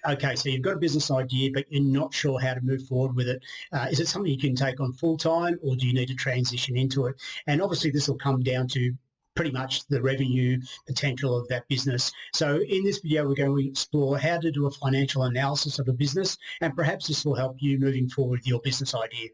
Okay, so you've got a business idea, but you're not sure how to move forward with it. Is it something you can take on full time, or do you need to transition into it? And obviously, this will come down to pretty much the revenue potential of that business. So in this video, we're going to explore how to do a financial analysis of a business, and perhaps this will help you moving forward with your business idea.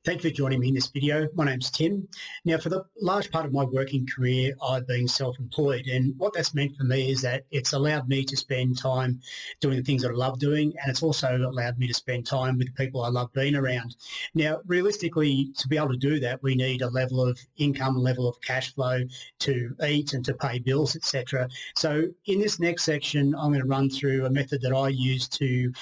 Thank you for joining me in this video. My name's Tim. Now, for the large part of my working career, I've been self-employed, and what that's meant for me is that it's allowed me to spend time doing the things that I love doing, and it's also allowed me to spend time with the people I love being around. Now, realistically, to be able to do that, we need a level of income, a level of cash flow to eat and to pay bills, etc. So in this next section, I'm going to run through a method that I use to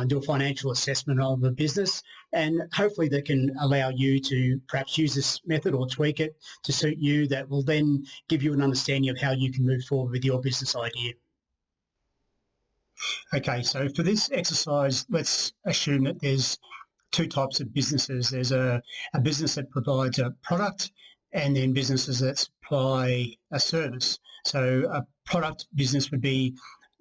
do a financial assessment of a business, and hopefully that can allow you to perhaps use this method or tweak it to suit you. That will then give you an understanding of how you can move forward with your business idea. Okay, so for this exercise, let's assume that there's two types of businesses. There's a business that provides a product, and then businesses that supply a service. So a product business would be,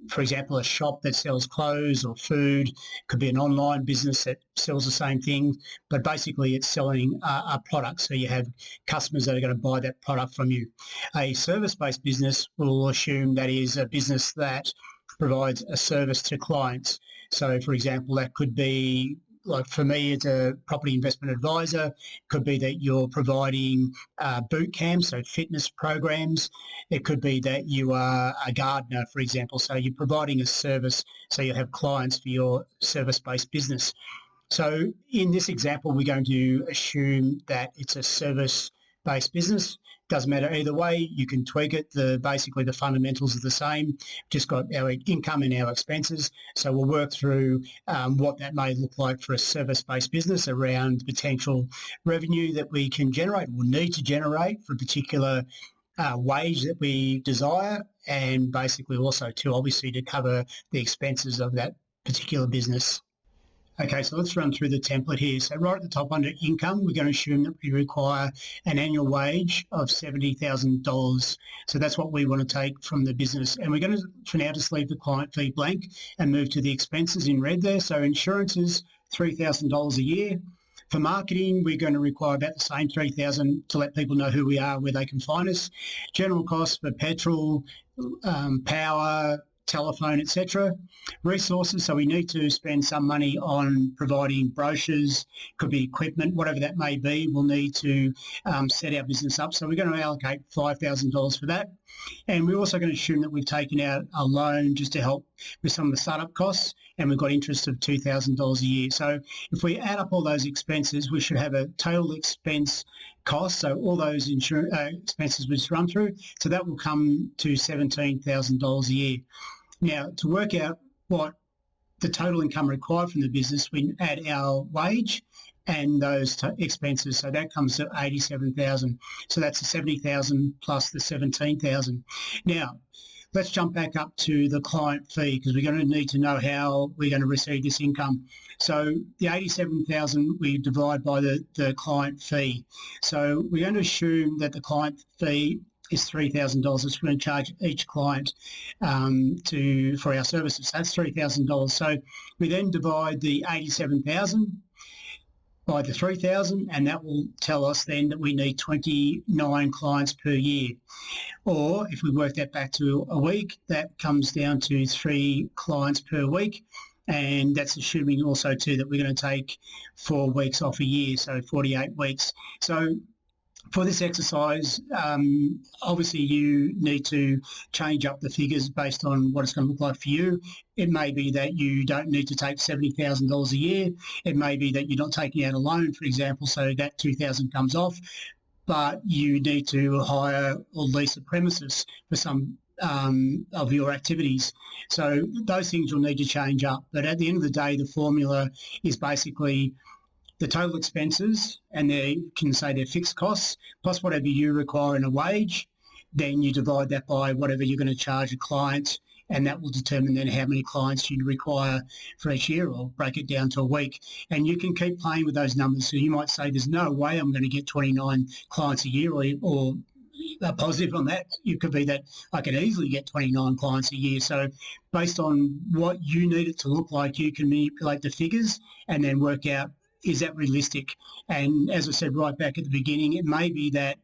for example, a shop that sells clothes or food. Could be an online business that sells the same thing, but basically it's selling a product. So you have customers that are going to buy that product from you. A service-based business will assume that is a business that provides a service to clients. So, for example, that could be, like for me, it's a property investment advisor. It could be that you're providing boot camps, so fitness programs. It could be that you are a gardener, for example. So you're providing a service, so you have clients for your service-based business. So in this example, we're going to assume that it's a service-based business. Doesn't matter either way. You can tweak it. Basically, the fundamentals are the same. Just got our income and our expenses. So we'll work through what that may look like for a service-based business around potential revenue that we can generate or need to generate for a particular wage that we desire, and basically also to obviously to cover the expenses of that particular business. Okay, so let's run through the template here. So right at the top under income, we're going to assume that we require an annual wage of $70,000. So that's what we want to take from the business. And we're going to, for now, just leave the client fee blank and move to the expenses in red there. So insurance is $3,000 a year. For marketing, we're going to require about the same $3,000 to let people know who we are, where they can find us. General costs for petrol, power, telephone, etc. Resources, so we need to spend some money on providing brochures, could be equipment, whatever that may be. We'll need to set our business up. So we're going to allocate $5,000 for that. And we're also going to assume that we've taken out a loan just to help with some of the startup costs, and we've got interest of $2,000 a year. So if we add up all those expenses, we should have a total expense cost, so all those expenses we just run through, so that will come to $17,000 a year. Now, to work out what the total income required from the business, we add our wage and those expenses, so that comes to $87,000. So that's the $70,000 plus the $17,000. Now, let's jump back up to the client fee, because we're going to need to know how we're going to receive this income. So the $87,000 we divide by the client fee. So we're going to assume that the client fee is $3,000. It's going to charge each client for our services. So that's $3,000. So we then divide the $87,000 by the $3,000, and that will tell us then that we need 29 clients per year. Or if we work that back to a week, that comes down to 3 clients per week. And that's assuming also too that we're going to take 4 weeks off a year, so 48 weeks. So for this exercise, obviously you need to change up the figures based on what it's going to look like for you. It may be that you don't need to take $70,000 a year. It may be that you're not taking out a loan, for example, so that $2,000 comes off, but you need to hire or lease a premises for some of your activities. So those things will need to change up. But at the end of the day, the formula is basically the total expenses, and they can say they're fixed costs, plus whatever you require in a wage. Then you divide that by whatever you're going to charge a client and that will determine then how many clients you require for each year, or break it down to a week. And you can keep playing with those numbers. So you might say, there's no way I'm going to get 29 clients a year, or positive on that. It could be that I can easily get 29 clients a year. So based on what you need it to look like, you can manipulate the figures and then work out, is that realistic? And as I said right back at the beginning, it may be that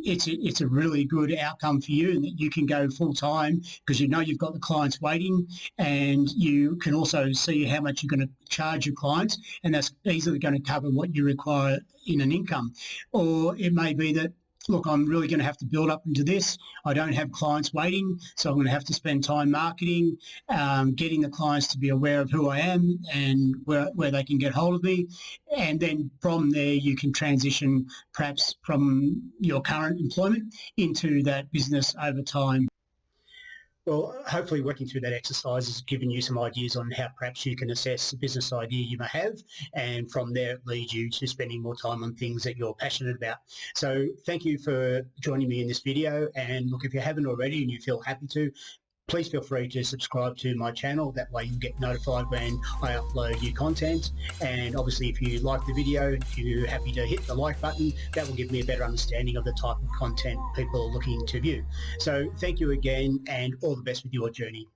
it's a really good outcome for you, and that you can go full time because you know you've got the clients waiting, and you can also see how much you're going to charge your clients, and that's easily going to cover what you require in an income. Or it may be that, look, I'm really going to have to build up into this. I don't have clients waiting, so I'm going to have to spend time marketing, getting the clients to be aware of who I am and where they can get hold of me. And then from there, you can transition perhaps from your current employment into that business over time. Well, hopefully working through that exercise has given you some ideas on how perhaps you can assess a business idea you may have, and from there it leads you to spending more time on things that you're passionate about. So thank you for joining me in this video, and look, if you haven't already and you feel happy to, please feel free to subscribe to my channel. That way you get notified when I upload new content. And obviously, if you like the video, if you're happy to hit the like button, that will give me a better understanding of the type of content people are looking to view. So thank you again, and all the best with your journey.